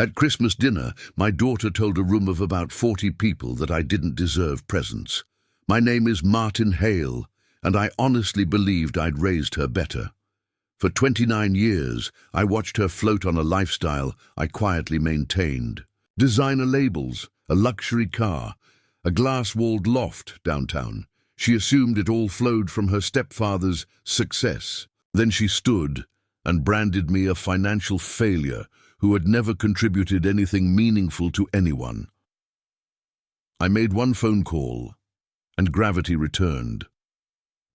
At Christmas dinner, my daughter told a room of about 40 people that I didn't deserve presents. My name is Martin Hale, and I honestly believed I'd raised her better. For 29 years, I watched her float on a lifestyle I quietly maintained. Designer labels, a luxury car, a glass-walled loft downtown. She assumed it all flowed from her stepfather's success. Then she stood and branded me a financial failure who had never contributed anything meaningful to anyone. I made one phone call, and gravity returned.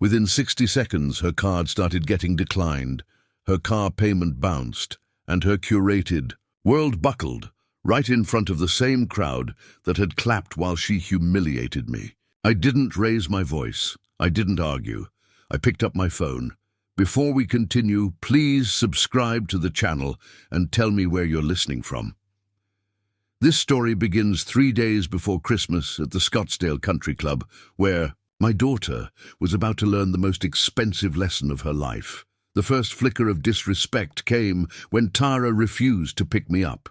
Within 60 seconds, her card started getting declined, her car payment bounced, and her curated world buckled right in front of the same crowd that had clapped while she humiliated me. I didn't raise my voice. I didn't argue. I picked up my phone. Before we continue, please subscribe to the channel and tell me where you're listening from. This story begins 3 days before Christmas at the Scottsdale Country Club, where my daughter was about to learn the most expensive lesson of her life. The first flicker of disrespect came when Tara refused to pick me up.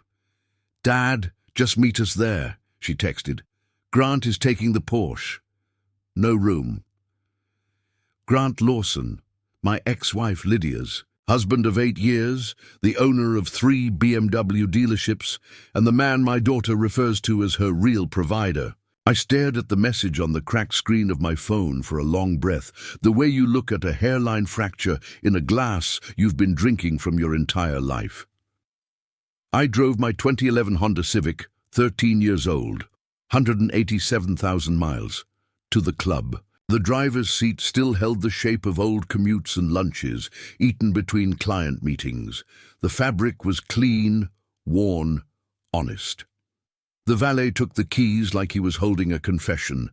"Dad, just meet us there," she texted. "Grant is taking the Porsche." No room. Grant Lawson, my ex-wife Lydia's, husband of 8 years, the owner of 3 BMW dealerships, and the man my daughter refers to as her real provider. I stared at the message on the cracked screen of my phone for a long breath, the way you look at a hairline fracture in a glass you've been drinking from your entire life. I drove my 2011 Honda Civic, 13 years old, 187,000 miles, to the club. The driver's seat still held the shape of old commutes and lunches, eaten between client meetings. The fabric was clean, worn, honest. The valet took the keys like he was holding a confession.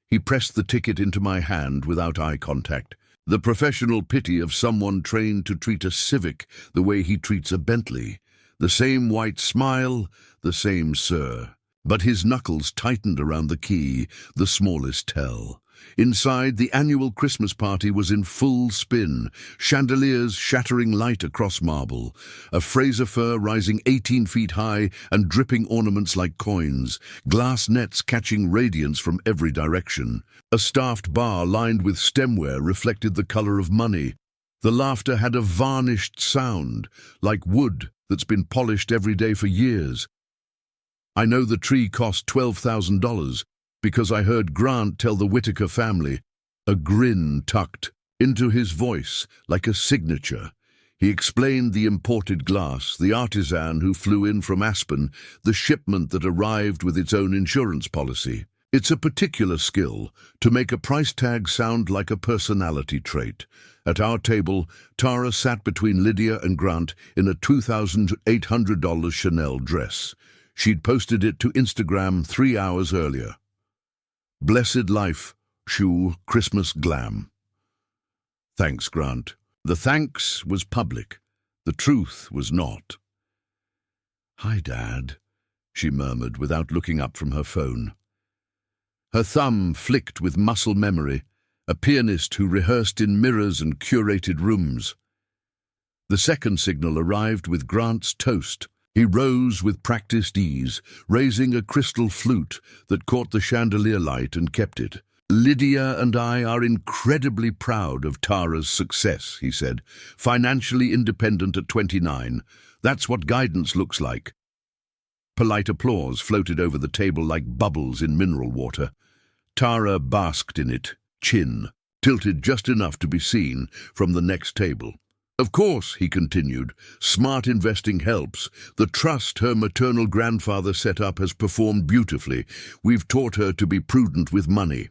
He pressed the ticket into my hand without eye contact. The professional pity of someone trained to treat a Civic the way he treats a Bentley. The same white smile, the same sir. But his knuckles tightened around the key, the smallest tell. Inside, the annual Christmas party was in full spin, chandeliers shattering light across marble, a Fraser fir rising 18 feet high and dripping ornaments like coins, glass nets catching radiance from every direction. A staffed bar lined with stemware reflected the color of money. The laughter had a varnished sound, like wood that's been polished every day for years. I know the tree cost $12,000 because I heard Grant tell the Whitaker family, a grin tucked into his voice like a signature. He explained the imported glass, the artisan who flew in from Aspen, the shipment that arrived with its own insurance policy. It's a particular skill to make a price tag sound like a personality trait. At our table, Tara sat between Lydia and Grant in a $2,800 Chanel dress. She'd posted it to Instagram 3 hours earlier. Blessed life, shoe, Christmas glam. Thanks, Grant. The thanks was public. The truth was not. "Hi, Dad," she murmured without looking up from her phone. Her thumb flicked with muscle memory, a pianist who rehearsed in mirrors and curated rooms. The second signal arrived with Grant's toast. He rose with practiced ease, raising a crystal flute that caught the chandelier light and kept it. "Lydia and I are incredibly proud of Tara's success," he said. "Financially independent at 29. That's what guidance looks like." Polite applause floated over the table like bubbles in mineral water. Tara basked in it, chin tilted just enough to be seen from the next table. "Of course," he continued, "smart investing helps. The trust her maternal grandfather set up has performed beautifully. We've taught her to be prudent with money."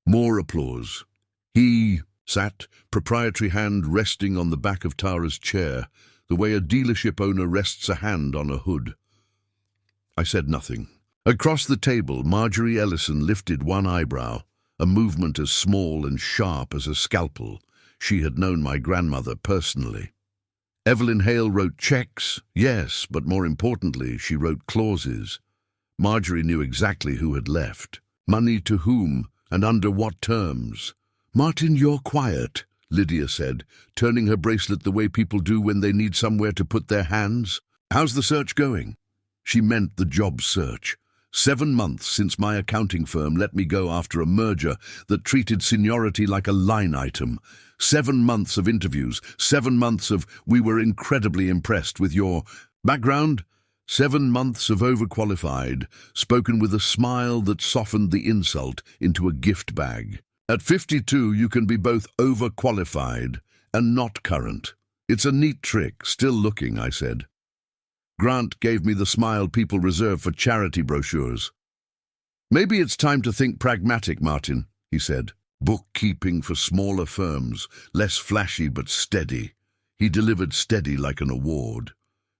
More applause. He sat, proprietary hand resting on the back of Tara's chair, the way a dealership owner rests a hand on a hood. I said nothing. Across the table, Marjorie Ellison lifted one eyebrow, a movement as small and sharp as a scalpel. She had known my grandmother personally. Evelyn Hale wrote checks, yes, but more importantly, she wrote clauses. Marjorie knew exactly who had left, money to whom, and under what terms. "Martin, you're quiet," Lydia said, turning her bracelet the way people do when they need somewhere to put their hands. "How's the search going?" She meant the job search. 7 months since my accounting firm let me go after a merger that treated seniority like a line item. 7 months of interviews, 7 months of "we were incredibly impressed with your background." 7 months of overqualified, spoken with a smile that softened the insult into a gift bag. At 52, you can be both overqualified and not current. It's a neat trick. Still looking, I said. Grant gave me the smile people reserve for charity brochures. Maybe it's time to think pragmatic, Martin, he said. Bookkeeping for smaller firms, less flashy but steady. He delivered steady like an award.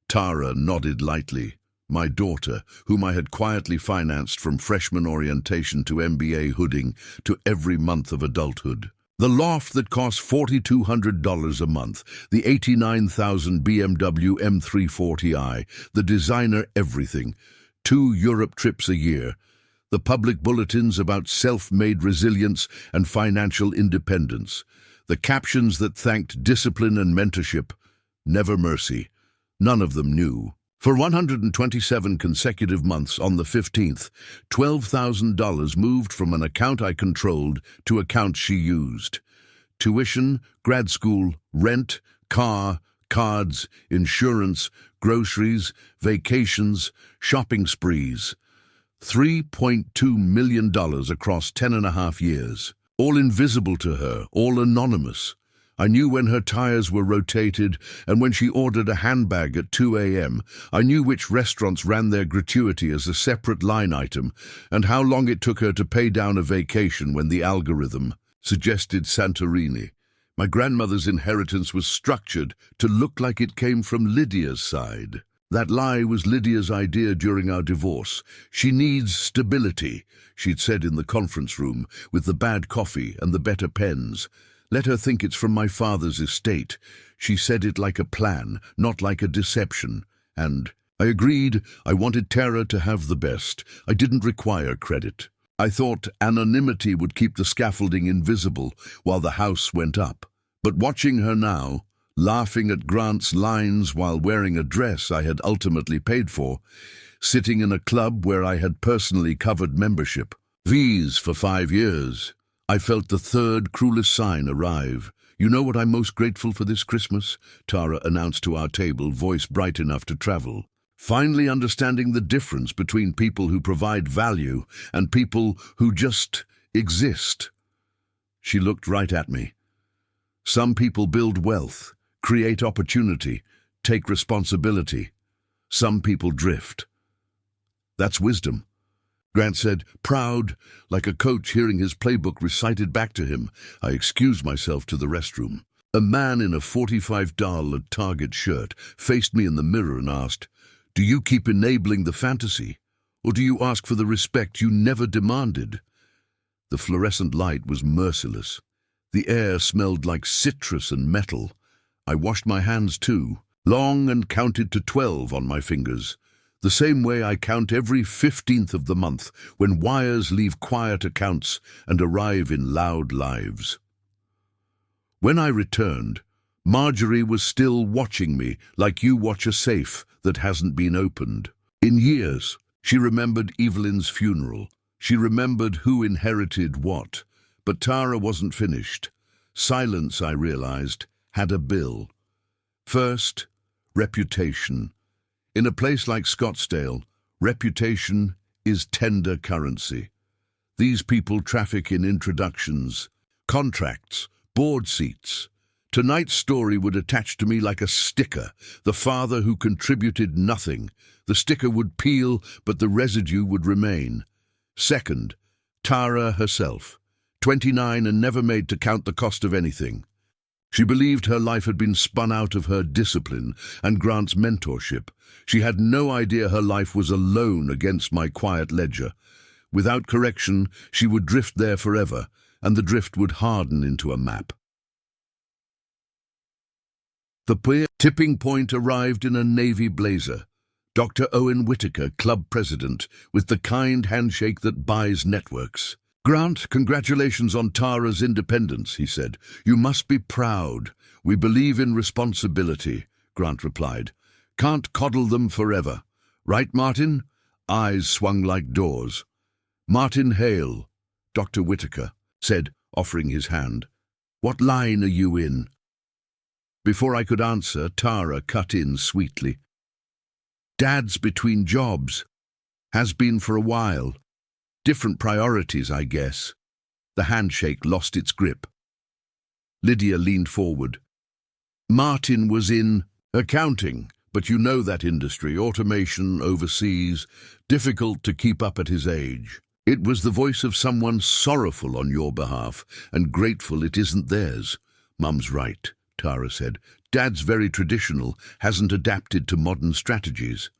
Tara nodded lightly. My daughter, whom I had quietly financed from freshman orientation to MBA hooding to every month of adulthood. The loft that cost $4,200 a month, the 89,000 BMW M340i, the designer everything, 2 Europe trips a year, the public bulletins about self-made resilience and financial independence, the captions that thanked discipline and mentorship, never mercy. None of them knew. For 127 consecutive months on the 15th, $12,000 moved from an account I controlled to accounts she used. Tuition, grad school, rent, car, cards, insurance, groceries, vacations, shopping sprees. $3.2 million across 10.5 years. All invisible to her, all anonymous. I knew when her tires were rotated, and when she ordered a handbag at 2 a.m. I knew which restaurants ran their gratuity as a separate line item, and how long it took her to pay down a vacation when the algorithm suggested Santorini. My grandmother's inheritance was structured to look like it came from Lydia's side. That lie was Lydia's idea during our divorce. She needs stability, she'd said in the conference room, with the bad coffee and the better pens. Let her think it's from my father's estate. She said it like a plan, not like a deception. And I agreed. I wanted Tara to have the best. I didn't require credit. I thought anonymity would keep the scaffolding invisible while the house went up. But watching her now, laughing at Grant's lines while wearing a dress I had ultimately paid for, sitting in a club where I had personally covered membership, V's for 5 years, I felt the third cruelest sign arrive. You know what I'm most grateful for this Christmas? Tara announced to our table, voice bright enough to travel. Finally understanding the difference between people who provide value and people who just exist. She looked right at me. Some people build wealth, create opportunity, take responsibility. Some people drift. That's wisdom. Grant said, proud, like a coach hearing his playbook recited back to him. I excused myself to the restroom. A man in a $45 Target shirt faced me in the mirror and asked, "Do you keep enabling the fantasy, or do you ask for the respect you never demanded?" The fluorescent light was merciless. The air smelled like citrus and metal. I washed my hands too, long, and counted to 12 on my fingers. The same way I count every 15th of the month when wires leave quiet accounts and arrive in loud lives. When I returned, Marjorie was still watching me like you watch a safe that hasn't been opened. In years, she remembered Evelyn's funeral. She remembered who inherited what. But Tara wasn't finished. Silence, I realized, had a bill. First, reputation. In a place like Scottsdale, reputation is tender currency. These people traffic in introductions, contracts, board seats. Tonight's story would attach to me like a sticker, the father who contributed nothing. The sticker would peel, but the residue would remain. Second, Tara herself, 29 and never made to count the cost of anything. She believed her life had been spun out of her discipline and Grant's mentorship. She had no idea her life was alone against my quiet ledger. Without correction, she would drift there forever, and the drift would harden into a map. The tipping point arrived in a navy blazer. Dr. Owen Whitaker, club president, with the kind handshake that buys networks. "Grant, congratulations on Tara's independence," he said. "You must be proud. We believe in responsibility," Grant replied. "Can't coddle them forever. Right, Martin? Eyes swung like doors. Martin Hale, Dr. Whitaker, said, offering his hand. What line are you in? Before I could answer, Tara cut in sweetly. Dad's between jobs. Has been for a while. Different priorities, I guess. The handshake lost its grip. Lydia leaned forward. Martin was in accounting, but you know that industry, automation, overseas, difficult to keep up at his age. It was the voice of someone sorrowful on your behalf, and grateful it isn't theirs. Mum's right, Tara said. Dad's very traditional, hasn't adapted to modern strategies.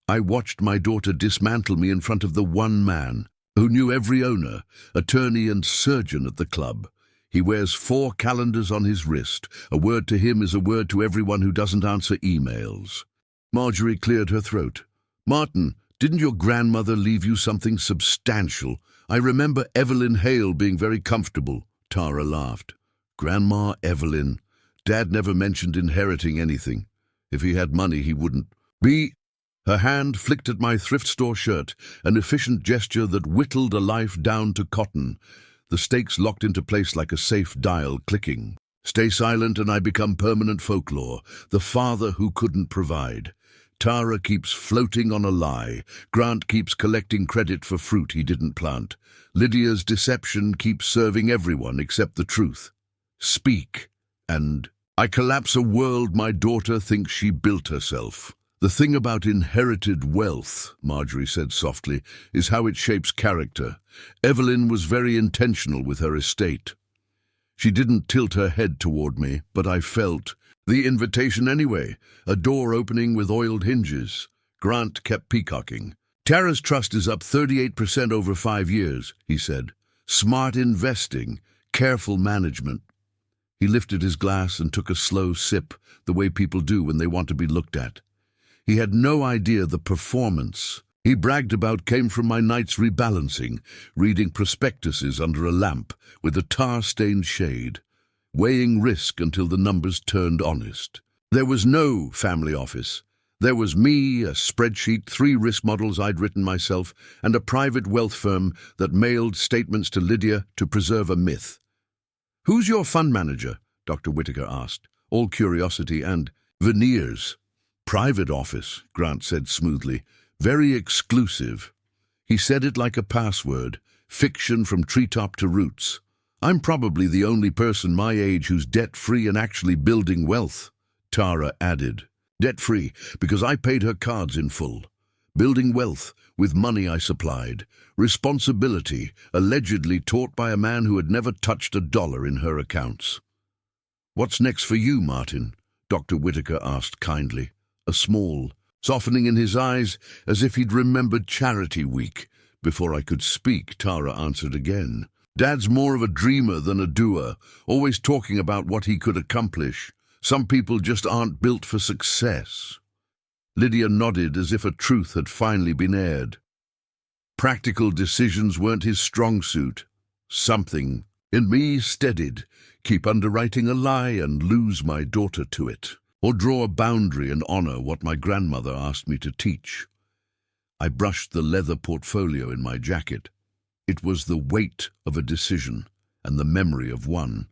I watched my daughter dismantle me in front of the one man who knew every owner, attorney and surgeon at the club. He wears 4 calendars on his wrist. A word to him is a word to everyone who doesn't answer emails. Marjorie cleared her throat. Martin, didn't your grandmother leave you something substantial? I remember Evelyn Hale being very comfortable. Tara laughed. Grandma Evelyn. Dad never mentioned inheriting anything. If he had money, he wouldn't be. Her hand flicked at my thrift store shirt, an efficient gesture that whittled a life down to cotton. The stakes locked into place like a safe dial clicking. Stay silent and I become permanent folklore, the father who couldn't provide. Tara keeps floating on a lie. Grant keeps collecting credit for fruit he didn't plant. Lydia's deception keeps serving everyone except the truth. Speak, and I collapse a world my daughter thinks she built herself. The thing about inherited wealth, Marjorie said softly, is how it shapes character. Evelyn was very intentional with her estate. She didn't tilt her head toward me, but I felt the invitation anyway, a door opening with oiled hinges. Grant kept peacocking. Tara's trust is up 38% over 5 years, he said. Smart investing, careful management. He lifted his glass and took a slow sip, the way people do when they want to be looked at. He had no idea the performance he bragged about came from my night's rebalancing, reading prospectuses under a lamp with a tar-stained shade, weighing risk until the numbers turned honest. There was no family office. There was me, a spreadsheet, 3 risk models I'd written myself, and a private wealth firm that mailed statements to Lydia to preserve a myth. Who's your fund manager? Dr. Whitaker asked, all curiosity and veneers. Private office, Grant said smoothly. Very exclusive. He said it like a password, fiction from treetop to roots. I'm probably the only person my age who's debt-free and actually building wealth, Tara added. Debt-free, because I paid her cards in full. Building wealth, with money I supplied. Responsibility, allegedly taught by a man who had never touched $1 in her accounts. What's next for you, Martin? Dr. Whitaker asked kindly. A small softening in his eyes, as if he'd remembered Charity Week. Before I could speak, Tara answered again. Dad's more of a dreamer than a doer, always talking about what he could accomplish. Some people just aren't built for success. Lydia nodded as if a truth had finally been aired. Practical decisions weren't his strong suit. Something in me steadied, keep underwriting a lie and lose my daughter to it. Or draw a boundary and honor what my grandmother asked me to teach. I brushed the leather portfolio in my jacket. It was the weight of a decision and the memory of one.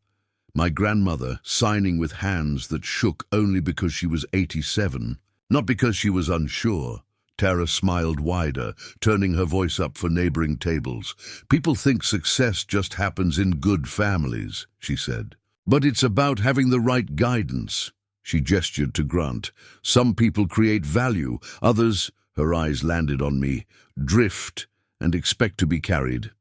My grandmother signing with hands that shook only because she was 87, not because she was unsure. Tara smiled wider, turning her voice up for neighboring tables. People think success just happens in good families, she said. But it's about having the right guidance. She gestured to Grant. Some people create value, others, her eyes landed on me, drift and expect to be carried.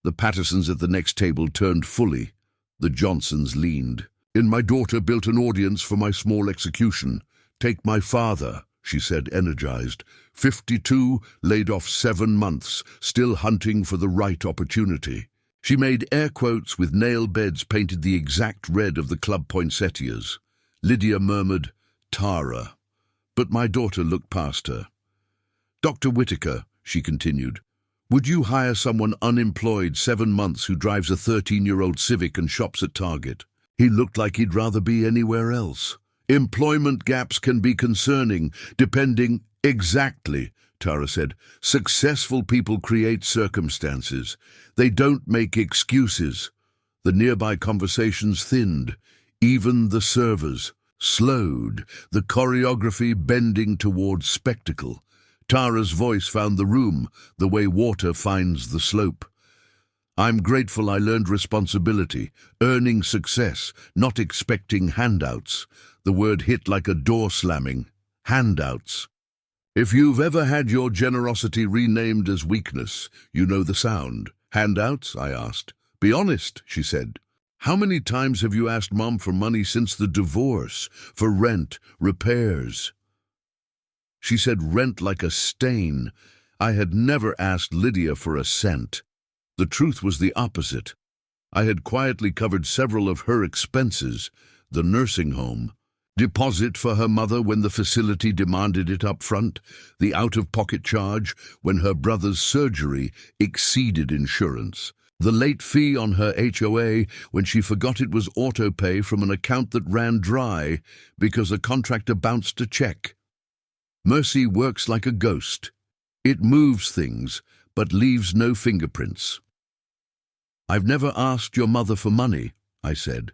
The Pattersons at the next table turned fully. The Johnsons leaned. My daughter built an audience for my small execution. Take my father, she said, energized. 52, laid off 7 months, still hunting for the right opportunity. She made air quotes with nail beds painted the exact red of the club poinsettias. Lydia murmured, Tara. But my daughter looked past her. Dr. Whitaker, she continued, would you hire someone unemployed 7 months who drives a 13-year-old Civic and shops at Target? He looked like he'd rather be anywhere else. Employment gaps can be concerning, depending Exactly, Tara said. Successful people create circumstances. They don't make excuses. The nearby conversations thinned. Even the servers slowed, the choreography bending towards spectacle. Tara's voice found the room, the way water finds the slope. I'm grateful I learned responsibility, earning success, not expecting handouts. The word hit like a door slamming. Handouts. If you've ever had your generosity renamed as weakness, you know the sound. Handouts? I asked. Be honest, she said. How many times have you asked Mom for money since the divorce? For rent, repairs? She said rent like a stain. I had never asked Lydia for a cent. The truth was the opposite. I had quietly covered several of her expenses, the nursing home, deposit for her mother when the facility demanded it up front, the out-of-pocket charge when her brother's surgery exceeded insurance, the late fee on her HOA when she forgot it was auto-pay from an account that ran dry because a contractor bounced a check. Mercy works like a ghost. It moves things, but leaves no fingerprints. I've never asked your mother for money, I said.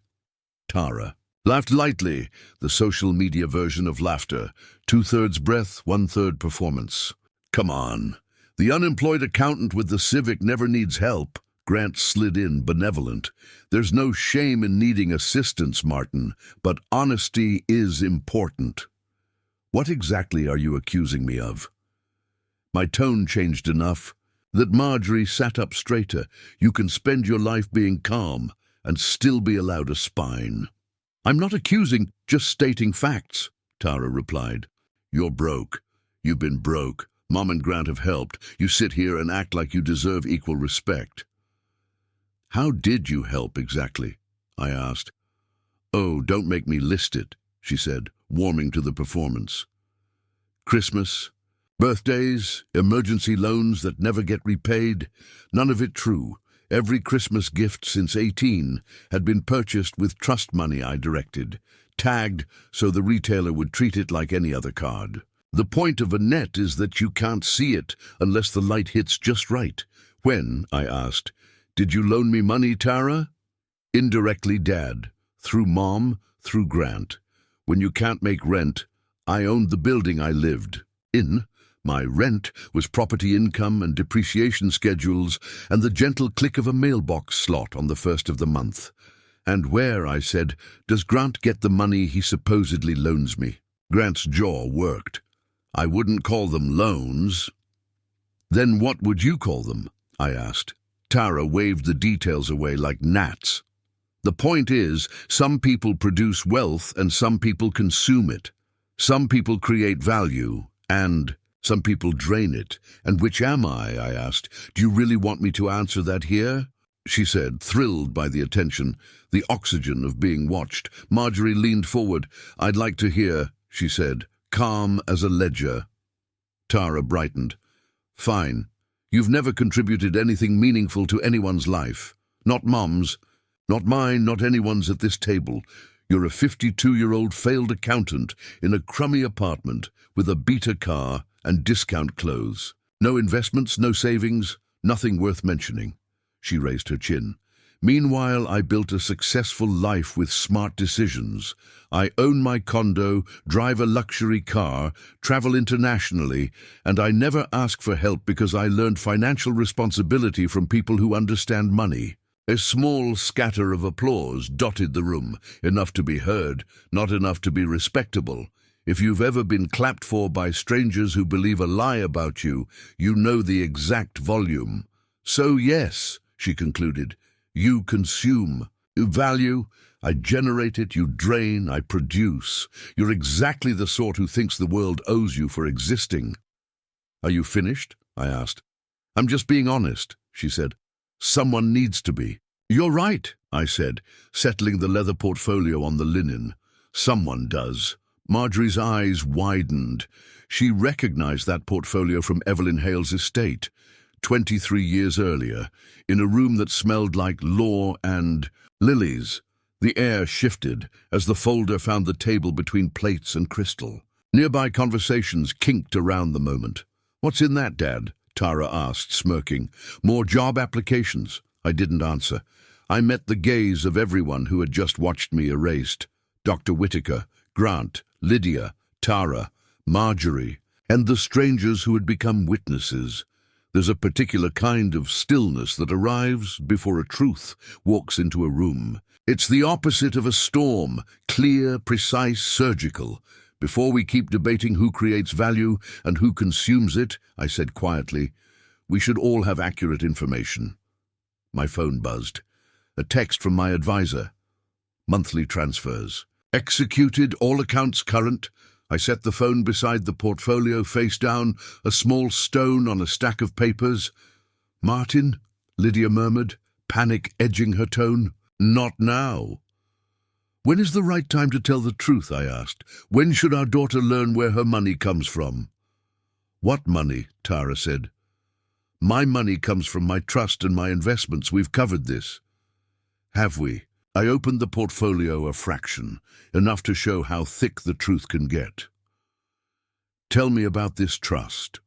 Tara laughed lightly, the social media version of laughter, 2/3 breath, 1/3 performance. Come on. The unemployed accountant with the Civic never needs help. Grant slid in, benevolent. There's no shame in needing assistance, Martin, but honesty is important. What exactly are you accusing me of? My tone changed enough that Marjorie sat up straighter. You can spend your life being calm and still be allowed a spine. I'm not accusing, just stating facts, Tara replied. You're broke. You've been broke. Mom and Grant have helped. You sit here and act like you deserve equal respect. How did you help exactly? I asked. Oh, don't make me list it, she said, warming to the performance. Christmas, birthdays, emergency loans that never get repaid, none of it true. Every Christmas gift since 18 had been purchased with trust money I directed, tagged so the retailer would treat it like any other card. The point of a net is that you can't see it unless the light hits just right. When, I asked, did you loan me money, Tara? Indirectly, Dad. Through Mom, through Grant. When you can't make rent, I owned the building I lived in. My rent was property income and depreciation schedules and the gentle click of a mailbox slot on the first of the month. And where, I said, does Grant get the money he supposedly loans me? Grant's jaw worked. I wouldn't call them loans. Then what would you call them? I asked. Tara waved the details away like gnats. The point is, some people produce wealth and some people consume it. Some people create value and some people drain it. And which am I asked. Do you really want me to answer that here? She said, thrilled by the attention, the oxygen of being watched. Marjorie leaned forward. I'd like to hear, she said, calm as a ledger. Tara brightened. Fine. You've never contributed anything meaningful to anyone's life. Not Mom's, not mine, not anyone's at this table. You're a 52-year-old failed accountant in a crummy apartment with a beater car and discount clothes. No investments, no savings, nothing worth mentioning. She raised her chin. Meanwhile, I built a successful life with smart decisions. I own my condo, drive a luxury car, travel internationally, and I never ask for help because I learned financial responsibility from people who understand money. A small scatter of applause dotted the room, enough to be heard, not enough to be respectable. If you've ever been clapped for by strangers who believe a lie about you, you know the exact volume. So yes, she concluded, you consume. You value, I generate it, you drain, I produce. You're exactly the sort who thinks the world owes you for existing. Are you finished? I asked. I'm just being honest, she said. Someone needs to be. You're right, I said, settling the leather portfolio on the linen. Someone does. Marjorie's eyes widened. She recognized that portfolio from Evelyn Hale's estate, 23 years earlier, in a room that smelled like law and lilies. The air shifted as the folder found the table between plates and crystal. Nearby conversations kinked around the moment. "What's in that, Dad?" Tara asked, smirking. "More job applications." I didn't answer. I met the gaze of everyone who had just watched me erased. Dr. Whitaker, Grant, Lydia, Tara, Marjorie, and the strangers who had become witnesses. There's a particular kind of stillness that arrives before a truth walks into a room. It's the opposite of a storm, clear, precise, surgical. "Before we keep debating who creates value and who consumes it," I said quietly, "we should all have accurate information." My phone buzzed. A text from my advisor. "Monthly transfers. Executed, all accounts current." I set the phone beside the portfolio, face down, a small stone on a stack of papers. "Martin," Lydia murmured, panic edging her tone. "Not now." "When is the right time to tell the truth?" I asked. "When should our daughter learn where her money comes from?" "What money?" Tara said. "My money comes from my trust and my investments. We've covered this." "Have we?" I opened the portfolio a fraction, enough to show how thick the truth can get. "Tell me about this trust."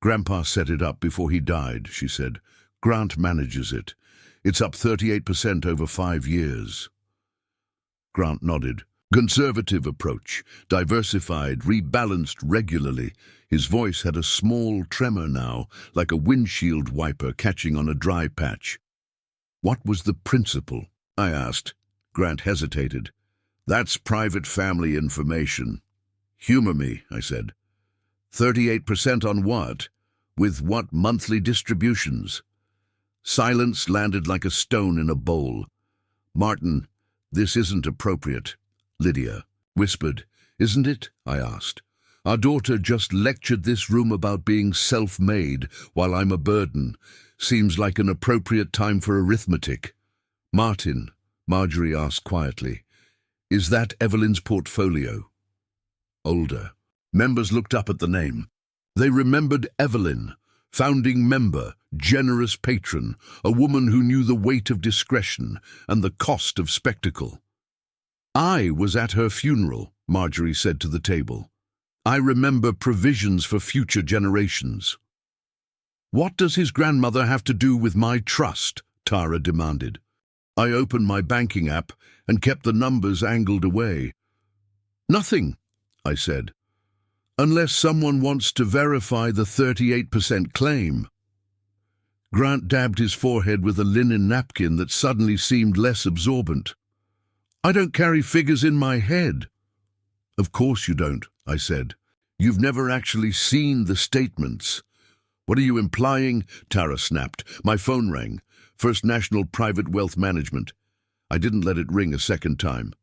"Grandpa set it up before he died," she said. "Grant manages it. It's up 38% over 5 years. Grant nodded. "Conservative approach, diversified, rebalanced regularly." His voice had a small tremor now, like a windshield wiper catching on a dry patch. "What was the principle?" I asked. Grant hesitated. "That's private family information." "Humor me," I said. 38% on what? With what monthly distributions?" Silence landed like a stone in a bowl. "Martin, this isn't appropriate." Lydia whispered. "Isn't it?" I asked. "Our daughter just lectured this room about being self-made while I'm a burden. Seems like an appropriate time for arithmetic." "Martin," Marjorie asked quietly, "is that Evelyn's portfolio?" Older. Members looked up at the name. They remembered Evelyn, founding member, generous patron, a woman who knew the weight of discretion and the cost of spectacle. "I was at her funeral," Marjorie said to the table. "I remember provisions for future generations." "What does his grandmother have to do with my trust?" Tara demanded. I opened my banking app and kept the numbers angled away. "Nothing," I said, "unless someone wants to verify the 38% claim." Grant dabbed his forehead with a linen napkin that suddenly seemed less absorbent. "I don't carry figures in my head." "Of course you don't," I said. "You've never actually seen the statements." "What are you implying?" Tara snapped. My phone rang. First National Private Wealth Management. I didn't let it ring a second time.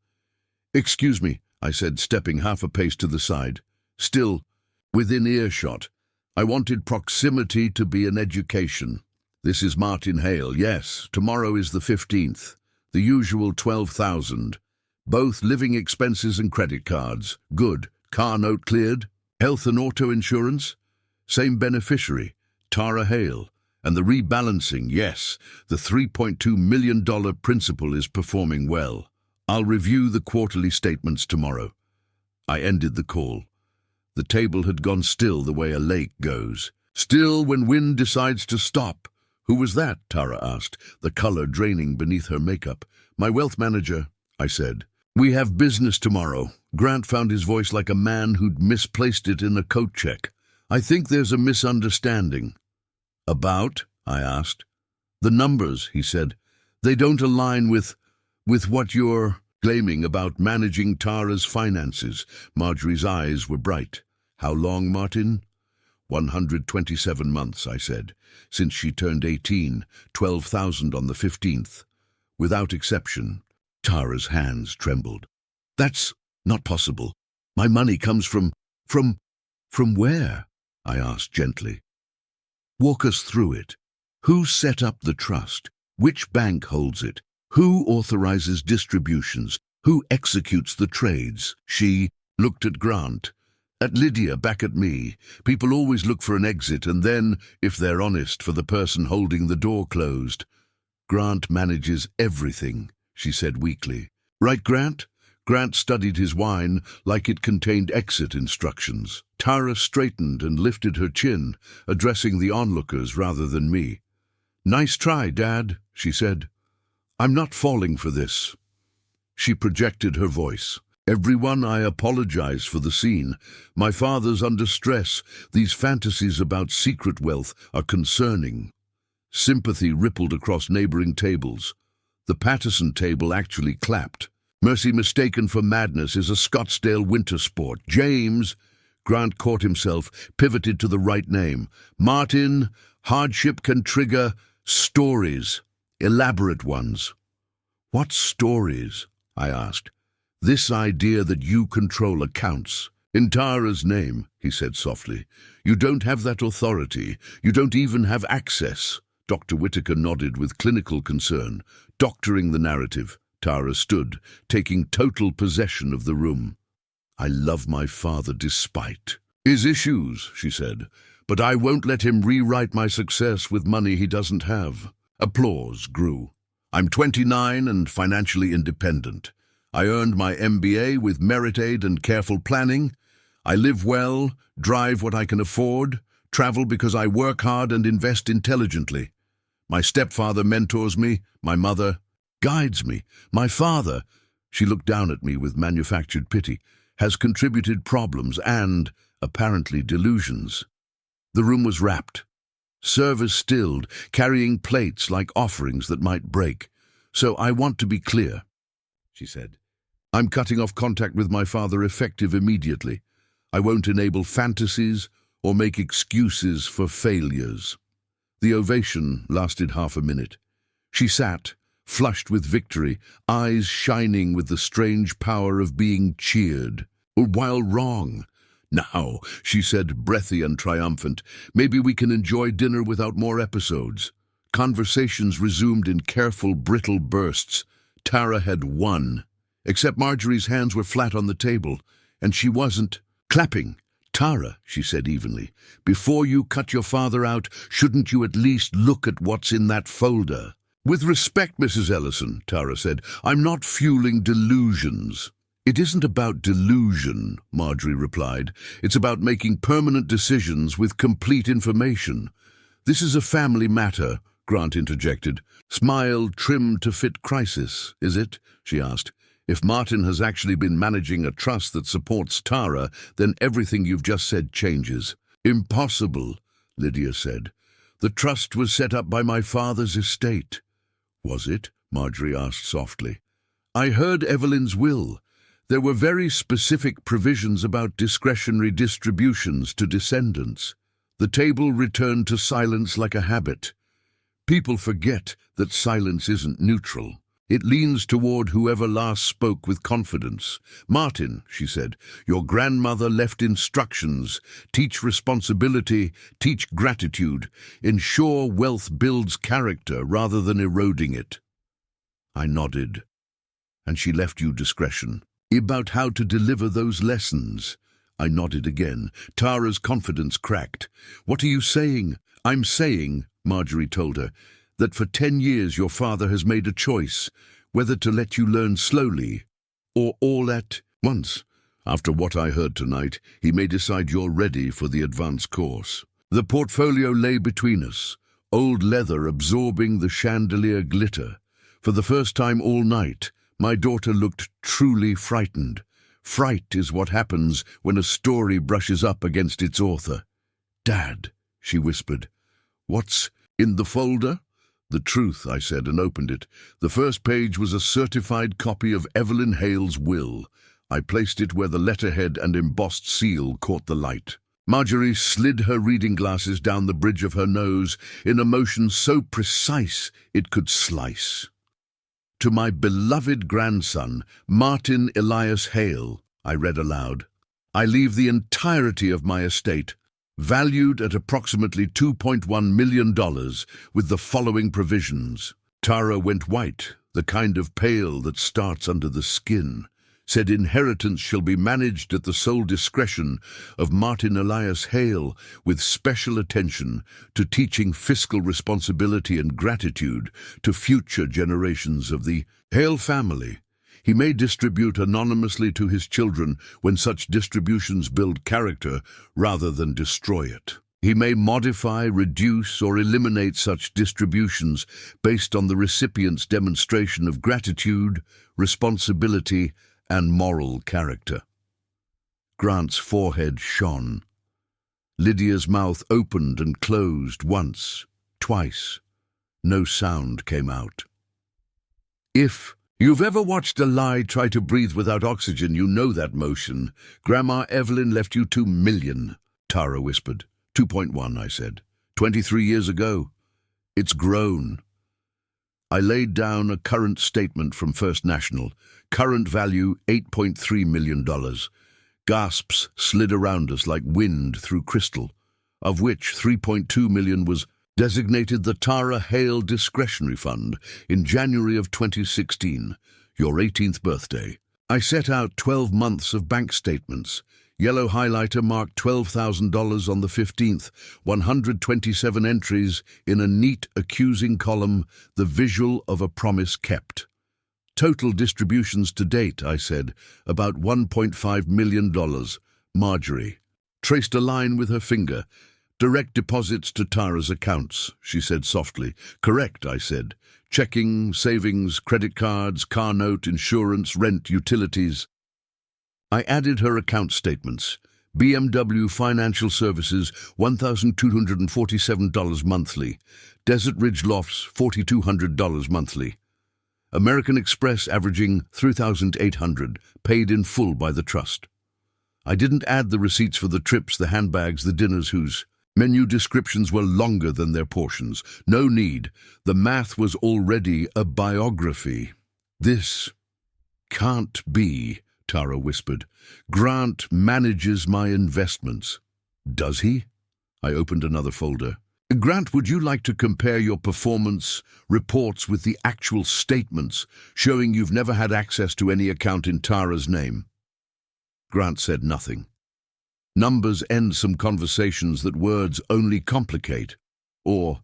"Excuse me," I said, stepping half a pace to the side. Still within earshot. I wanted proximity to be an education. "This is Martin Hale. Yes, tomorrow is the 15th. The usual 12,000. Both living expenses and credit cards. Good. Car note cleared. Health and auto insurance. Same beneficiary, Tara Hale. And the rebalancing, yes, the $3.2 million principal is performing well. I'll review the quarterly statements tomorrow." I ended the call. The table had gone still the way a lake goes. Still when wind decides to stop. "Who was that?" Tara asked, the color draining beneath her makeup. "My wealth manager," I said. "We have business tomorrow." Grant found his voice like a man who'd misplaced it in a coat check. "I think there's a misunderstanding." "About?" I asked. "The numbers," he said. "They don't align with what you're claiming about managing Tara's finances." Marjorie's eyes were bright. "How long, Martin?" 127 months, I said. "Since she turned 18, 12,000 on the 15th. Without exception." Tara's hands trembled. "That's not possible. My money comes from where?" I asked gently. "Walk us through it. Who set up the trust? Which bank holds it? Who authorizes distributions? Who executes the trades?" She looked at Grant, at Lydia, back at me. People always look for an exit and then, if they're honest, for the person holding the door closed. "Grant manages everything," she said weakly. "Right, Grant?" Grant studied his wine like it contained exit instructions. Tara straightened and lifted her chin, addressing the onlookers rather than me. "Nice try, Dad," she said. "I'm not falling for this." She projected her voice. "Everyone, I apologize for the scene. My father's under stress. These fantasies about secret wealth are concerning." Sympathy rippled across neighboring tables. The Patterson table actually clapped. "Mercy mistaken for madness is a Scottsdale winter sport. James," Grant caught himself, pivoted to the right name. "Martin, hardship can trigger stories, elaborate ones." "What stories?" I asked. "This idea that you control accounts." "In Tara's name," he said softly. "You don't have that authority. You don't even have access." Dr. Whitaker nodded with clinical concern, doctoring the narrative. Tara stood, taking total possession of the room. "I love my father despite his issues," she said, "but I won't let him rewrite my success with money he doesn't have." Applause grew. "I'm 29 and financially independent. I earned my MBA with merit aid and careful planning. I live well, drive what I can afford, travel because I work hard and invest intelligently. My stepfather mentors me, my mother guides me. My father," she looked down at me with manufactured pity, "has contributed problems and, apparently, delusions." The room was wrapped. Servers stilled, carrying plates like offerings that might break. "So I want to be clear," she said. "I'm cutting off contact with my father effective immediately. I won't enable fantasies or make excuses for failures." The ovation lasted half a minute. She sat, flushed with victory, eyes shining with the strange power of being cheered, while wrong. "Now," she said, breathy and triumphant, "maybe we can enjoy dinner without more episodes." Conversations resumed in careful, brittle bursts. Tara had won. Except Marjorie's hands were flat on the table, and she wasn't clapping. "Tara," she said evenly, "before you cut your father out, shouldn't you at least look at what's in that folder?" "With respect, Mrs. Ellison," Tara said, "I'm not fueling delusions." "It isn't about delusion," Marjorie replied. "It's about making permanent decisions with complete information." "This is a family matter," Grant interjected. "Smile trimmed to fit crisis, is it?" she asked. "If Martin has actually been managing a trust that supports Tara, then everything you've just said changes." "Impossible," Lydia said. "The trust was set up by my father's estate." "Was it?" Marjorie asked softly. "I heard Evelyn's will. There were very specific provisions about discretionary distributions to descendants." The table returned to silence like a habit. People forget that silence isn't neutral. It leans toward whoever last spoke with confidence. "Martin," she said, "your grandmother left instructions. Teach responsibility, teach gratitude. Ensure wealth builds character rather than eroding it." I nodded. "And she left you discretion about how to deliver those lessons." I nodded again. Tara's confidence cracked. "What are you saying?" "I'm saying," Marjorie told her, "that for 10 years your father has made a choice, whether to let you learn slowly or all at once. After what I heard tonight, he may decide you're ready for the advanced course." The portfolio lay between us, old leather absorbing the chandelier glitter. For the first time all night, my daughter looked truly frightened. Fright is what happens when a story brushes up against its author. "Dad," she whispered, "what's in the folder?" "The truth," I said, and opened it. The first page was a certified copy of Evelyn Hale's will. I placed it where the letterhead and embossed seal caught the light. Marjorie slid her reading glasses down the bridge of her nose in a motion so precise it could slice. "To my beloved grandson, Martin Elias Hale," I read aloud, "I leave the entirety of my estate, valued at approximately $2.1 million, with the following provisions." Tara went white, the kind of pale that starts under the skin. Said inheritance shall be managed at the sole discretion of Martin Elias Hale, with special attention to teaching fiscal responsibility and gratitude to future generations of the Hale family. He may distribute anonymously to his children when such distributions build character rather than destroy it. He may modify, reduce, or eliminate such distributions based on the recipient's demonstration of gratitude, responsibility, and moral character. Grant's forehead shone. Lydia's mouth opened and closed once, twice. No sound came out. If you've ever watched a lie try to breathe without oxygen, you know that motion. Grandma Evelyn left you $2 million, Tara whispered. 2.1, I said. 23 years ago. It's grown. I laid down a current statement from First National. Current value, $8.3 million. Gasps slid around us like wind through crystal, of which $3.2 million was designated the Tara Hale Discretionary Fund in January of 2016, your 18th birthday. I set out 12 months of bank statements. Yellow highlighter marked $12,000 on the 15th, 127 entries in a neat accusing column, the visual of a promise kept. Total distributions to date, I said, about $1.5 million. Marjorie traced a line with her finger. Direct deposits to Tara's accounts, she said softly. Correct, I said. Checking, savings, credit cards, car note, insurance, rent, utilities. I added her account statements. BMW Financial Services, $1,247 monthly. Desert Ridge Lofts, $4,200 monthly. American Express averaging $3,800, paid in full by the trust. I didn't add the receipts for the trips, the handbags, the dinners whose menu descriptions were longer than their portions. No need. The math was already a biography. This can't be, Tara whispered. Grant manages my investments. Does he? I opened another folder. Grant, would you like to compare your performance reports with the actual statements showing you've never had access to any account in Tara's name? Grant said nothing. Numbers end some conversations that words only complicate. Or,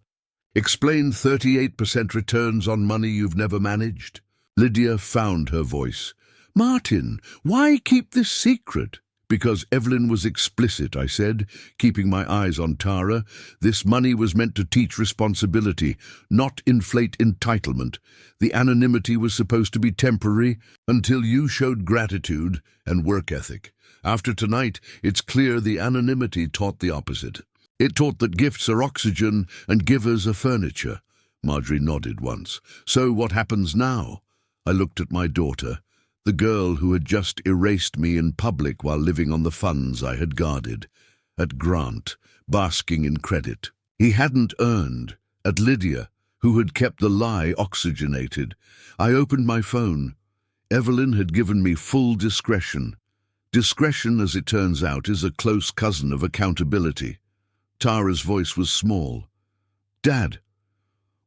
explain 38% returns on money you've never managed. Lydia found her voice. Martin, why keep this secret? Because Evelyn was explicit, I said, keeping my eyes on Tara. This money was meant to teach responsibility, not inflate entitlement. The anonymity was supposed to be temporary until you showed gratitude and work ethic. After tonight, it's clear the anonymity taught the opposite. It taught that gifts are oxygen and givers are furniture. Marjorie nodded once. So what happens now? I looked at my daughter, the girl who had just erased me in public while living on the funds I had guarded. At Grant, basking in credit. He hadn't earned. At Lydia, who had kept the lie oxygenated. I opened my phone. Evelyn had given me full discretion. Discretion, as it turns out, is a close cousin of accountability. Tara's voice was small. Dad,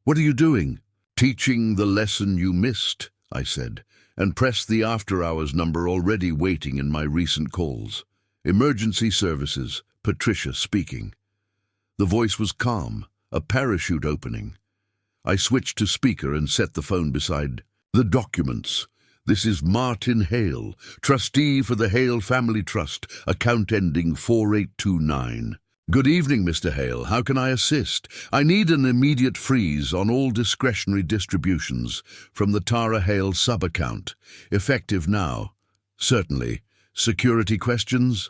what are you doing? Teaching the lesson you missed, I said, and pressed the after-hours number already waiting in my recent calls. Emergency services, Patricia speaking. The voice was calm, a parachute opening. I switched to speaker and set the phone beside the documents. This is Martin Hale, trustee for the Hale Family Trust, account ending 4829. Good evening, Mr. Hale. How can I assist? I need an immediate freeze on all discretionary distributions from the Tara Hale sub-account. Effective now. Certainly. Security questions?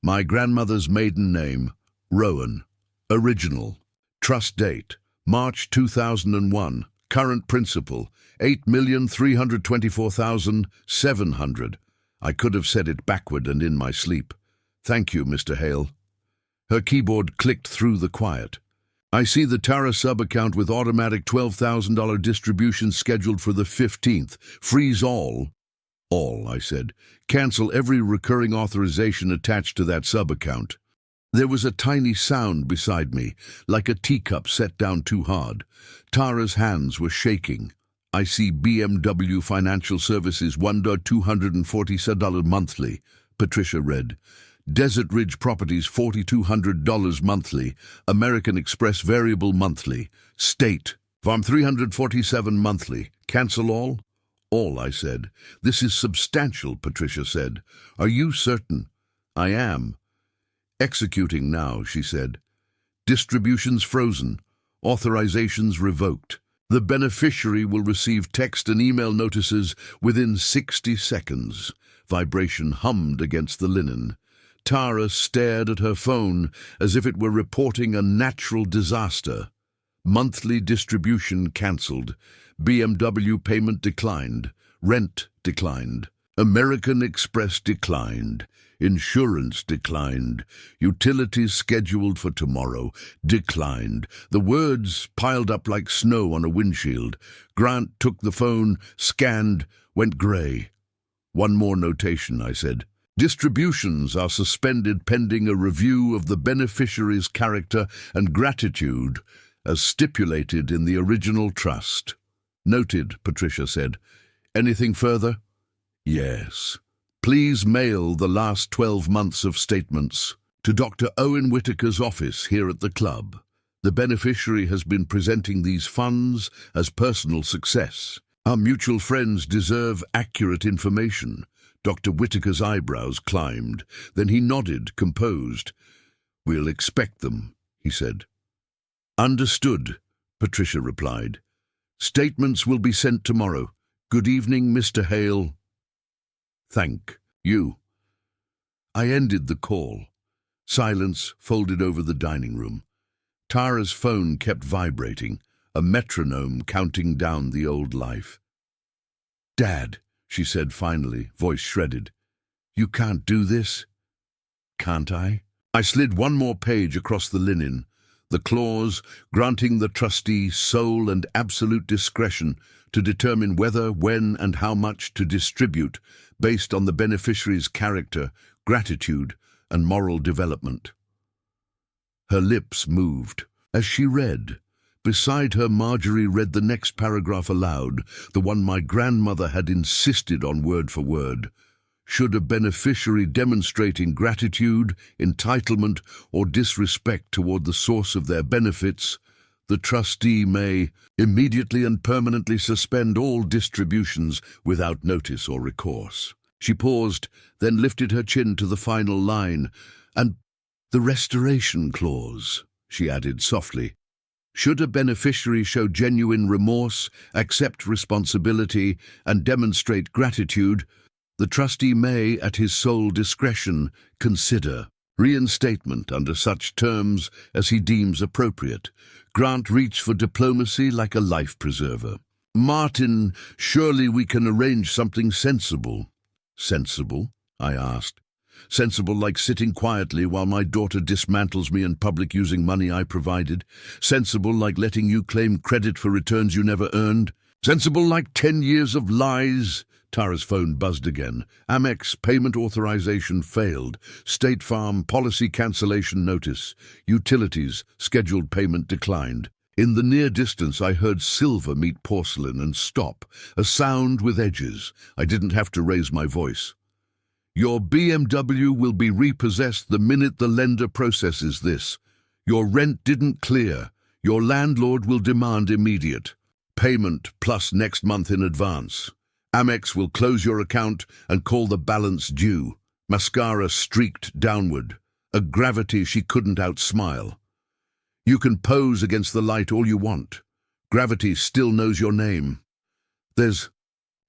My grandmother's maiden name, Rowan. Original. Trust date, March 2001. Current principal, $8,324,700. I could have said it backward and in my sleep. Thank you, Mr. Hale. Her keyboard clicked through the quiet. I see the Tara sub-account with automatic $12,000 distribution scheduled for the 15th. Freeze all. All, I said. Cancel every recurring authorization attached to that sub-account. There was a tiny sound beside me, like a teacup set down too hard. Tara's hands were shaking. I see BMW Financial Services $1,240 monthly, Patricia read. Desert Ridge Properties $4,200 monthly, American Express Variable monthly, State, Farm 347 monthly, cancel all? All, I said. This is substantial, Patricia said. Are you certain? I am. Executing now, she said. Distributions frozen. Authorizations revoked. The beneficiary will receive text and email notices within 60 seconds. Vibration hummed against the linen. Tara stared at her phone as if it were reporting a natural disaster. Monthly distribution cancelled. BMW payment declined. Rent declined. American Express declined. Insurance declined. Utilities scheduled for tomorrow declined. The words piled up like snow on a windshield. Grant took the phone, scanned, went grey. One more notation, I said. Distributions are suspended pending a review of the beneficiary's character and gratitude as stipulated in the original trust. Noted, Patricia said. Anything further? Yes. Please mail the last 12 months of statements to Dr. Owen Whitaker's office here at the club. The beneficiary has been presenting these funds as personal success. Our mutual friends deserve accurate information. Dr. Whitaker's eyebrows climbed. Then he nodded, composed. We'll expect them, he said. Understood, Patricia replied. Statements will be sent tomorrow. Good evening, Mr. Hale. Thank you. I ended the call. Silence folded over the dining room. Tara's phone kept vibrating, a metronome counting down the old life. Dad, she said finally, voice shredded. You can't do this. Can't I? I slid one more page across the linen, the clause granting the trustee sole and absolute discretion to determine whether, when, and how much to distribute based on the beneficiary's character, gratitude, and moral development. Her lips moved. As she read, beside her Marjorie read the next paragraph aloud, the one my grandmother had insisted on word for word. Should a beneficiary demonstrating gratitude, entitlement, or disrespect toward the source of their benefits, the trustee may immediately and permanently suspend all distributions without notice or recourse. She paused, then lifted her chin to the final line. And the restoration clause, she added softly. Should a beneficiary show genuine remorse, accept responsibility, and demonstrate gratitude, the trustee may, at his sole discretion, consider reinstatement under such terms as he deems appropriate. Grant reach for diplomacy like a life preserver. Martin, surely we can arrange something sensible. Sensible? I asked. Sensible like sitting quietly while my daughter dismantles me in public using money I provided? Sensible like letting you claim credit for returns you never earned? Sensible like 10 years of lies? Tara's phone buzzed again. Amex payment authorization failed. State Farm policy cancellation notice. Utilities scheduled payment declined. In the near distance I heard silver meet porcelain and stop, a sound with edges. I didn't have to raise my voice. Your BMW will be repossessed the minute the lender processes this. Your rent didn't clear. Your landlord will demand immediate payment plus next month in advance. Amex will close your account and call the balance due. Mascara streaked downward, a gravity she couldn't outsmile. You can pose against the light all you want. Gravity still knows your name. There's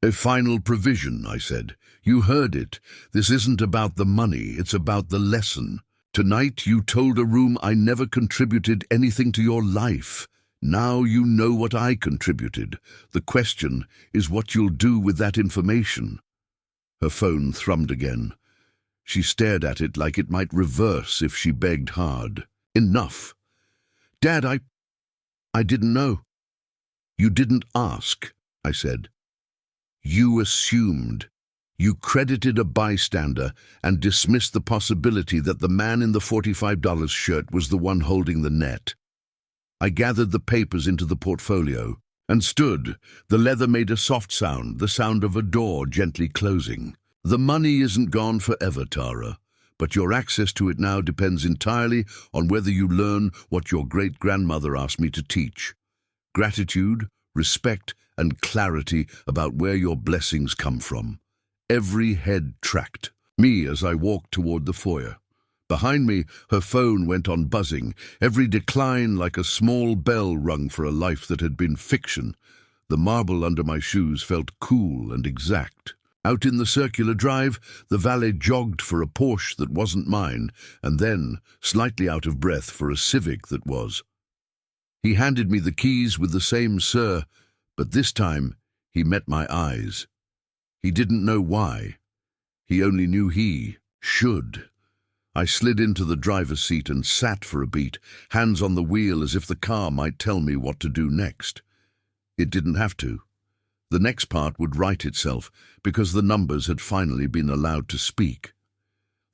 a final provision, I said. You heard it. This isn't about the money, it's about the lesson. Tonight you told a room I never contributed anything to your life. Now you know what I contributed. The question is what you'll do with that information. Her phone thrummed again. She stared at it like it might reverse if she begged hard. Enough. Dad, I didn't know. You didn't ask, I said. You assumed. You credited a bystander and dismissed the possibility that the man in the $45 shirt was the one holding the net. I gathered the papers into the portfolio and stood. The leather made a soft sound, the sound of a door gently closing. The money isn't gone forever, Tara, but your access to it now depends entirely on whether you learn what your great-grandmother asked me to teach. Gratitude, respect, and clarity about where your blessings come from. Every head tracked me as I walked toward the foyer. Behind me, her phone went on buzzing, every decline like a small bell rung for a life that had been fiction. The marble under my shoes felt cool and exact. Out in the circular drive, the valet jogged for a Porsche that wasn't mine, and then, slightly out of breath, for a Civic that was. He handed me the keys with the same "sir," but this time he met my eyes. He didn't know why. He only knew he should. I slid into the driver's seat and sat for a beat, hands on the wheel as if the car might tell me what to do next. It didn't have to. The next part would write itself, because the numbers had finally been allowed to speak.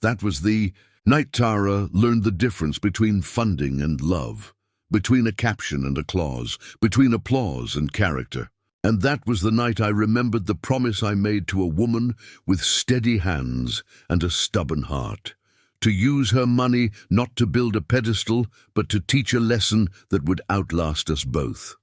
That was the night Tara learned the difference between funding and love, between a caption and a clause, between applause and character. And that was the night I remembered the promise I made to a woman with steady hands and a stubborn heart. To use her money not to build a pedestal, but to teach a lesson that would outlast us both.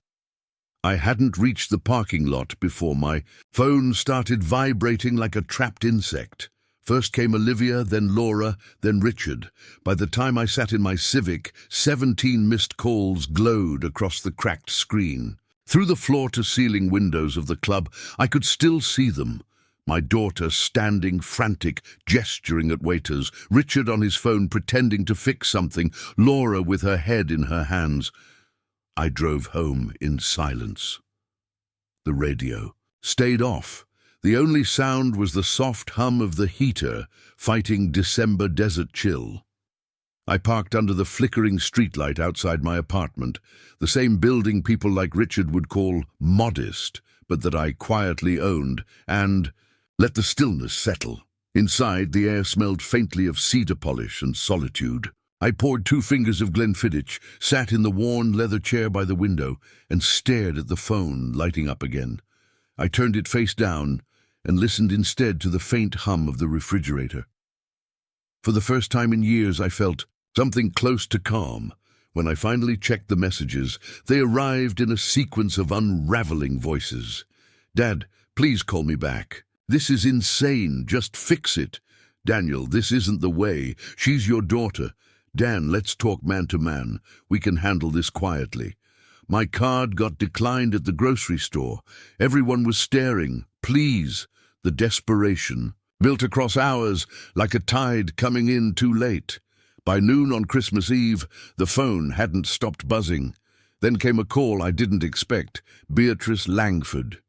I hadn't reached the parking lot before my phone started vibrating like a trapped insect. First came Olivia, then Laura, then Richard. By the time I sat in my Civic, 17 missed calls glowed across the cracked screen. Through the floor-to-ceiling windows of the club, I could still see them. My daughter standing frantic, gesturing at waiters, Richard on his phone pretending to fix something, Laura with her head in her hands. I drove home in silence. The radio stayed off. The only sound was the soft hum of the heater fighting December desert chill. I parked under the flickering streetlight outside my apartment, the same building people like Richard would call modest, but that I quietly owned, and let the stillness settle. Inside, the air smelled faintly of cedar polish and solitude. I poured 2 fingers of Glenfiddich, sat in the worn leather chair by the window, and stared at the phone lighting up again. I turned it face down and listened instead to the faint hum of the refrigerator. For the first time in years, I felt something close to calm. When I finally checked the messages, they arrived in a sequence of unraveling voices. "Dad, please call me back. This is insane. Just fix it. Daniel, this isn't the way. She's your daughter. Dan, let's talk man to man. We can handle this quietly." My card got declined at the grocery store. Everyone was staring. Please. The desperation built across hours like a tide coming in too late. By noon on Christmas Eve, the phone hadn't stopped buzzing. Then came a call I didn't expect. Beatrice Langford.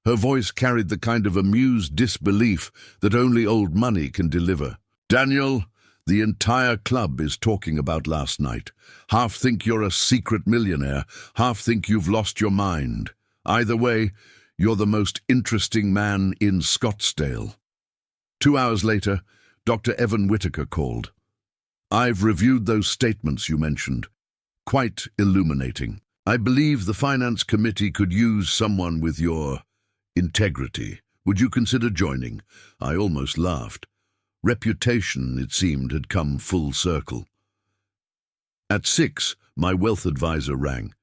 Her voice carried the kind of amused disbelief that only old money can deliver. "Daniel, the entire club is talking about last night. Half think you're a secret millionaire, half think you've lost your mind. Either way, you're the most interesting man in Scottsdale." 2 hours later, Dr. Evan Whitaker called. "I've reviewed those statements you mentioned. Quite illuminating. I believe the finance committee could use someone with your integrity. Would you consider joining?" I almost laughed. Reputation, it seemed, had come full circle. At 6, my wealth advisor rang.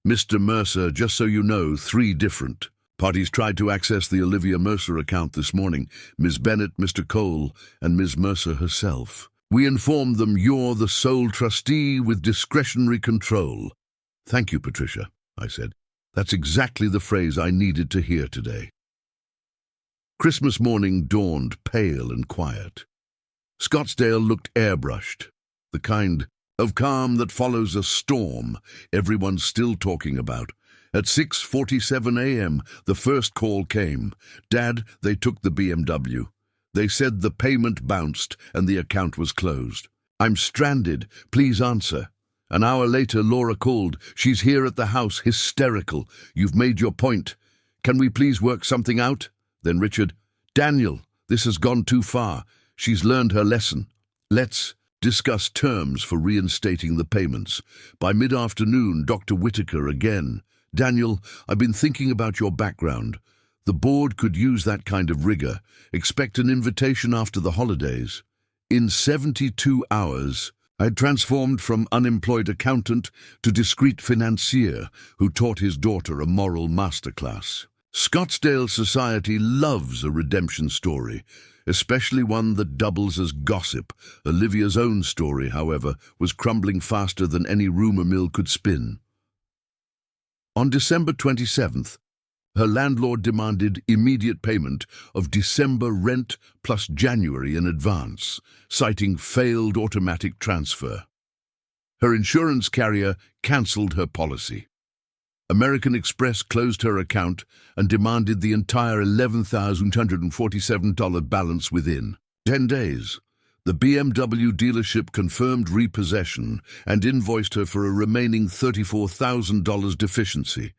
"Mr. Mercer, just so you know, 3 different parties tried to access the Olivia Mercer account this morning. Ms. Bennett, Mr. Cole, and Ms. Mercer herself. We informed them you're the sole trustee with discretionary control." "Thank you, Patricia," I said. "That's exactly the phrase I needed to hear today." Christmas morning dawned pale and quiet. Scottsdale looked airbrushed, the kind of calm that follows a storm everyone's still talking about. At 6:47 a.m., the first call came. "Dad, they took the BMW. They said the payment bounced and the account was closed. I'm stranded. Please answer." An hour later, Laura called. "She's here at the house, hysterical. You've made your point. Can we please work something out?" Then Richard, "Daniel, this has gone too far. She's learned her lesson. Let's discuss terms for reinstating the payments." By mid-afternoon, Dr. Whitaker again. "Daniel, I've been thinking about your background. The board could use that kind of rigor. Expect an invitation after the holidays." In 72 hours, I had transformed from unemployed accountant to discreet financier who taught his daughter a moral masterclass. Scottsdale society loves a redemption story, especially one that doubles as gossip. Olivia's own story, however, was crumbling faster than any rumor mill could spin. On December 27th, her landlord demanded immediate payment of December rent plus January in advance, citing failed automatic transfer. Her insurance carrier cancelled her policy. American Express closed her account and demanded the entire $11,247 balance within 10 days. The BMW dealership confirmed repossession and invoiced her for a remaining $34,000 deficiency.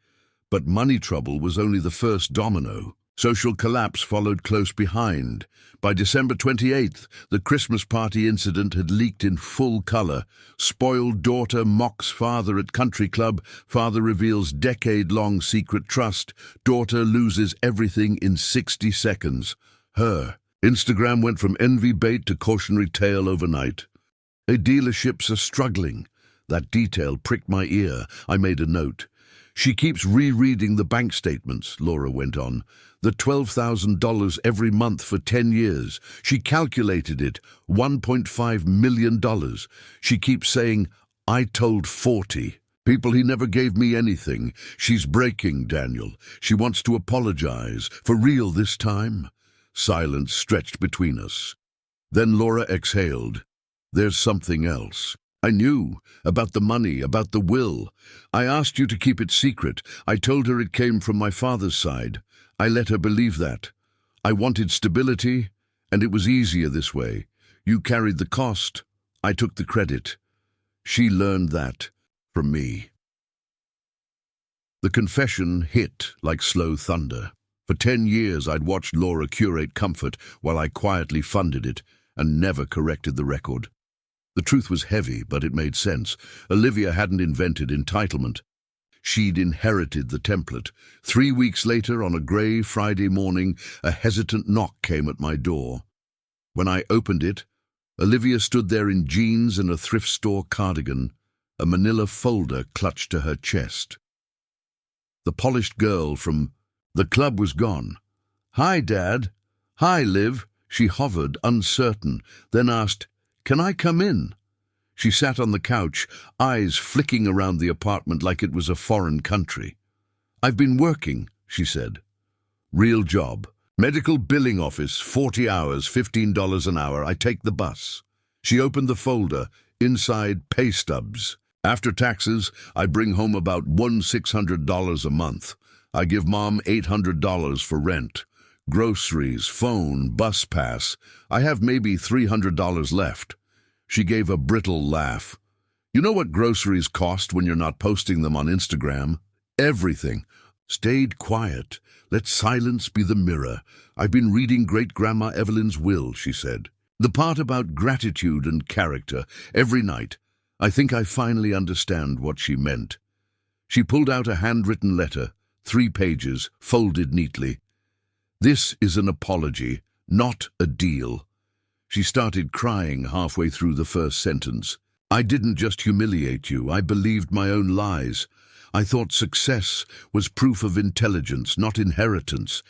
But money trouble was only the first domino. Social collapse followed close behind. By December 28th, the Christmas party incident had leaked in full color. Spoiled daughter mocks father at country club. Father reveals decade-long secret trust. Daughter loses everything in 60 seconds. Her Instagram went from envy bait to cautionary tale overnight. Hey, dealerships are struggling. That detail pricked my ear. I made a note. She keeps rereading the bank statements, Laura went on. The $12,000 every month for 10 years. She calculated it, $1.5 million. She keeps saying, I told 40. People, he never gave me anything. She's breaking, Daniel. She wants to apologize. For real this time? Silence stretched between us. Then Laura exhaled. There's something else. I knew about the money, about the will. I asked you to keep it secret. I told her it came from my father's side. I let her believe that. I wanted stability, and it was easier this way. You carried the cost. I took the credit. She learned that from me. The confession hit like slow thunder. For 10 years I'd watched Laura curate comfort while I quietly funded it and never corrected the record. The truth was heavy, but it made sense. Olivia hadn't invented entitlement. She'd inherited the template. 3 weeks later, on a grey Friday morning, a hesitant knock came at my door. When I opened it, Olivia stood there in jeans and a thrift store cardigan, a manila folder clutched to her chest. The polished girl from the club was gone. Hi, Dad. Hi, Liv. She hovered, uncertain, then asked, Can I come in? She sat on the couch, eyes flicking around the apartment like it was a foreign country. I've been working, she said. Real job. Medical billing office, 40 hours, $15 an hour. I take the bus. She opened the folder. Inside, pay stubs. After taxes, I bring home about $1,600 a month. I give Mom $800 for rent. Groceries, phone, bus pass. I have maybe $300 left. She gave a brittle laugh. You know what groceries cost when you're not posting them on Instagram? Everything. Stayed quiet. Let silence be the mirror. I've been reading Great-Grandma Evelyn's will, she said. The part about gratitude and character, every night. I think I finally understand what she meant. She pulled out a handwritten letter, 3 pages, folded neatly. This is an apology, not a deal. She started crying halfway through the first sentence. I didn't just humiliate you, I believed my own lies. I thought success was proof of intelligence, not inheritance.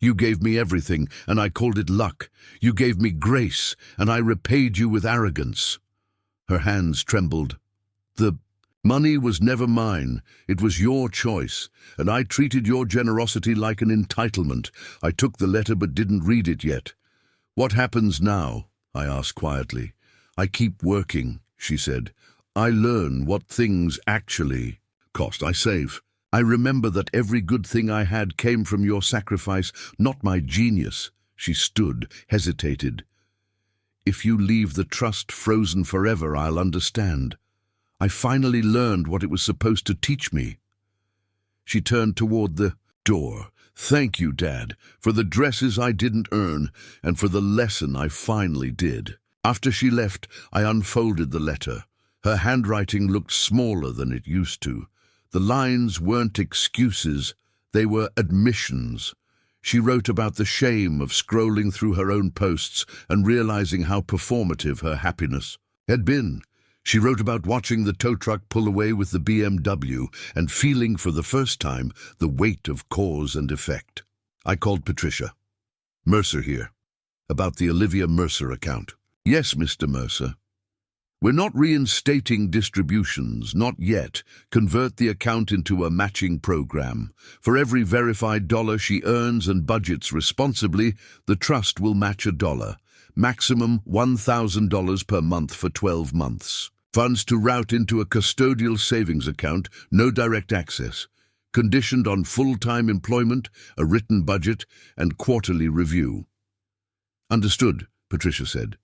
You gave me everything, and I called it luck. You gave me grace, and I repaid you with arrogance. Her hands trembled. The money was never mine. It was your choice, and I treated your generosity like an entitlement. I took the letter but didn't read it yet. What happens now? I asked quietly. I keep working, she said. I learn what things actually cost. I save. I remember that every good thing I had came from your sacrifice, not my genius. She stood, hesitated. If you leave the trust frozen forever, I'll understand. I finally learned what it was supposed to teach me. She turned toward the door. Thank you, Dad, for the dresses I didn't earn and for the lesson I finally did. After she left, I unfolded the letter. Her handwriting looked smaller than it used to. The lines weren't excuses, they were admissions. She wrote about the shame of scrolling through her own posts and realizing how performative her happiness had been. She wrote about watching the tow truck pull away with the BMW and feeling for the first time the weight of cause and effect. I called Patricia. Mercer here. About the Olivia Mercer account. Yes, Mr. Mercer. We're not reinstating distributions, not yet. Convert the account into a matching program. For every verified dollar she earns and budgets responsibly, the trust will match $1. Maximum $1,000 per month for 12 months. Funds to route into a custodial savings account, no direct access. Conditioned on full-time employment, a written budget, and quarterly review. Understood, Patricia said.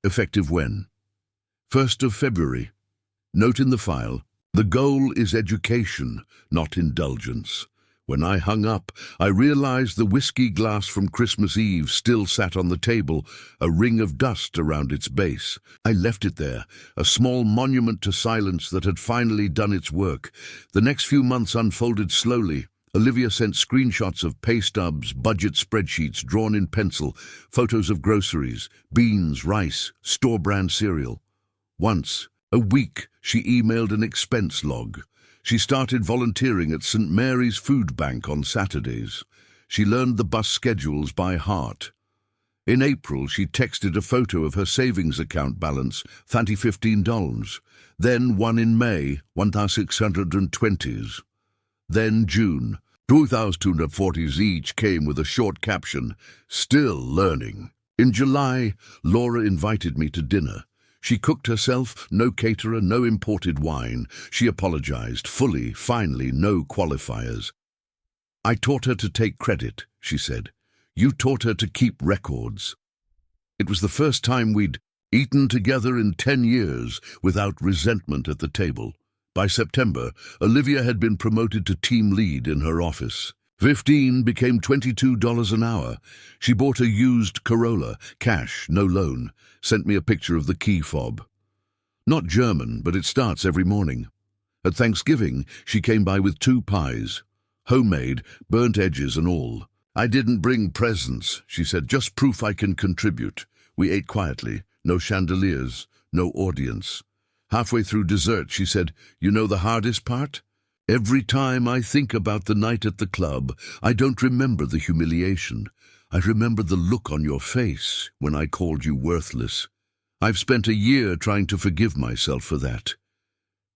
Effective when? 1st of February. Note in the file, the goal is education, not indulgence. When I hung up, I realized the whiskey glass from Christmas Eve still sat on the table, a ring of dust around its base. I left it there, a small monument to silence that had finally done its work. The next few months unfolded slowly. Olivia sent screenshots of pay stubs, budget spreadsheets drawn in pencil, photos of groceries, beans, rice, store-brand cereal. Once, a week, she emailed an expense log. She started volunteering at St. Mary's Food Bank on Saturdays. She learned the bus schedules by heart. In April, she texted a photo of her savings account balance, $15. Then one in May, 1,620s. Then June, 2,240s each came with a short caption, still learning. In July, Laura invited me to dinner. She cooked herself, no caterer, no imported wine. She apologized, fully, finally, no qualifiers. I taught her to take credit, she said. You taught her to keep records. It was the first time we'd eaten together in 10 years without resentment at the table. By September, Olivia had been promoted to team lead in her office. 15 became $22 an hour. She bought a used Corolla, cash, no loan, sent me a picture of the key fob. Not German, but it starts every morning. At Thanksgiving, she came by with 2 pies. Homemade, burnt edges and all. I didn't bring presents, she said, just proof I can contribute. We ate quietly, no chandeliers, no audience. Halfway through dessert, she said, you know the hardest part? Every time I think about the night at the club, I don't remember the humiliation. I remember the look on your face when I called you worthless. I've spent a year trying to forgive myself for that.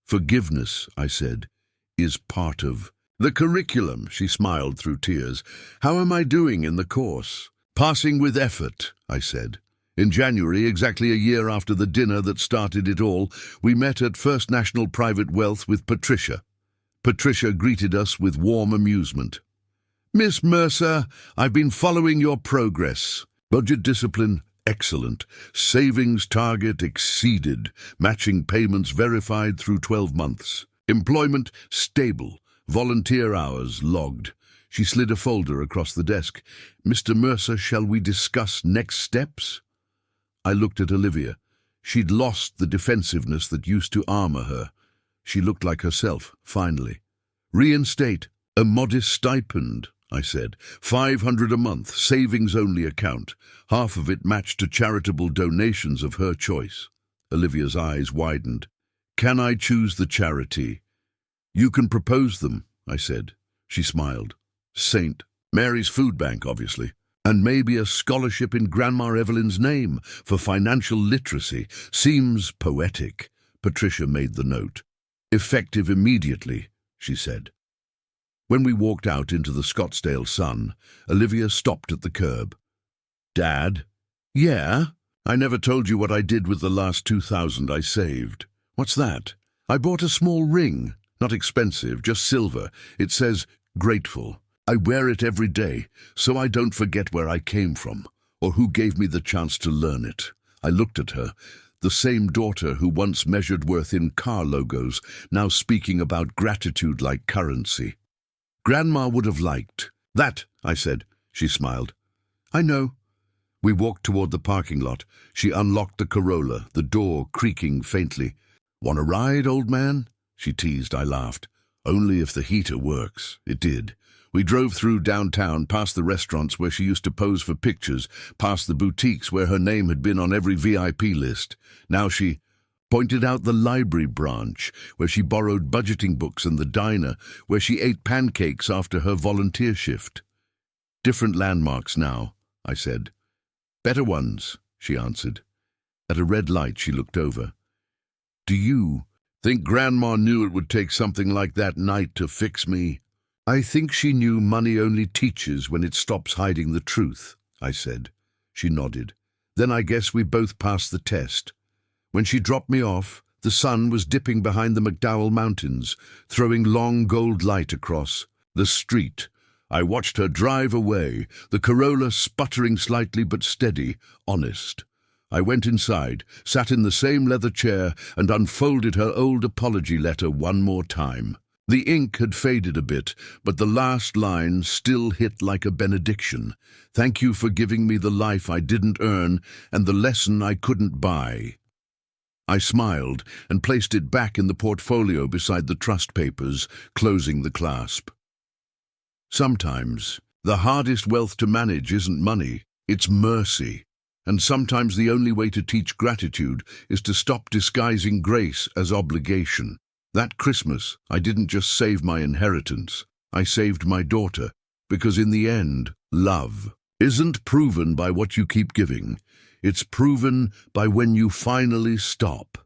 Forgiveness, I said, is part of the curriculum, she smiled through tears. How am I doing in the course? Passing with effort, I said. In January, exactly a year after the dinner that started it all, we met at First National Private Wealth with Patricia. Patricia greeted us with warm amusement. Miss Mercer, I've been following your progress. Budget discipline, excellent. Savings target exceeded. Matching payments verified through 12 months. Employment stable. Volunteer hours logged. She slid a folder across the desk. Mr. Mercer, shall we discuss next steps? I looked at Olivia. She'd lost the defensiveness that used to armor her. She looked like herself, finally. Reinstate. A modest stipend, I said. $500 a month, savings-only account. Half of it matched to charitable donations of her choice. Olivia's eyes widened. Can I choose the charity? You can propose them, I said. She smiled. St. Mary's Food Bank, obviously. And maybe a scholarship in Grandma Evelyn's name for financial literacy. Seems poetic. Patricia made the note. Effective immediately, she said. When we walked out into the Scottsdale sun, Olivia stopped at the curb. Dad? Yeah? I never told you what I did with the last 2,000 I saved. What's that? I bought a small ring. Not expensive, just silver. It says, grateful. I wear it every day, so I don't forget where I came from, or who gave me the chance to learn it. I looked at her, the same daughter who once measured worth in car logos, now speaking about gratitude like currency. Grandma would have liked. That, I said. She smiled. I know. We walked toward the parking lot. She unlocked the Corolla, the door creaking faintly. Want a ride, old man? She teased. I laughed. Only if the heater works. It did. We drove through downtown, past the restaurants where she used to pose for pictures, past the boutiques where her name had been on every VIP list. Now she... Pointed out the library branch, where she borrowed budgeting books, and the diner, where she ate pancakes after her volunteer shift. Different landmarks now, I said. Better ones, she answered. At a red light, she looked over. Do you think Grandma knew it would take something like that night to fix me? I think she knew money only teaches when it stops hiding the truth, I said. She nodded. Then I guess we both passed the test. When she dropped me off, the sun was dipping behind the McDowell Mountains, throwing long gold light across the street. I watched her drive away, the Corolla sputtering slightly but steady, honest. I went inside, sat in the same leather chair, and unfolded her old apology letter one more time. The ink had faded a bit, but the last line still hit like a benediction. Thank you for giving me the life I didn't earn and the lesson I couldn't buy. I smiled and placed it back in the portfolio beside the trust papers, closing the clasp. Sometimes, the hardest wealth to manage isn't money, it's mercy. And sometimes the only way to teach gratitude is to stop disguising grace as obligation. That Christmas, I didn't just save my inheritance, I saved my daughter, because in the end, love isn't proven by what you keep giving. It's proven by when you finally stop.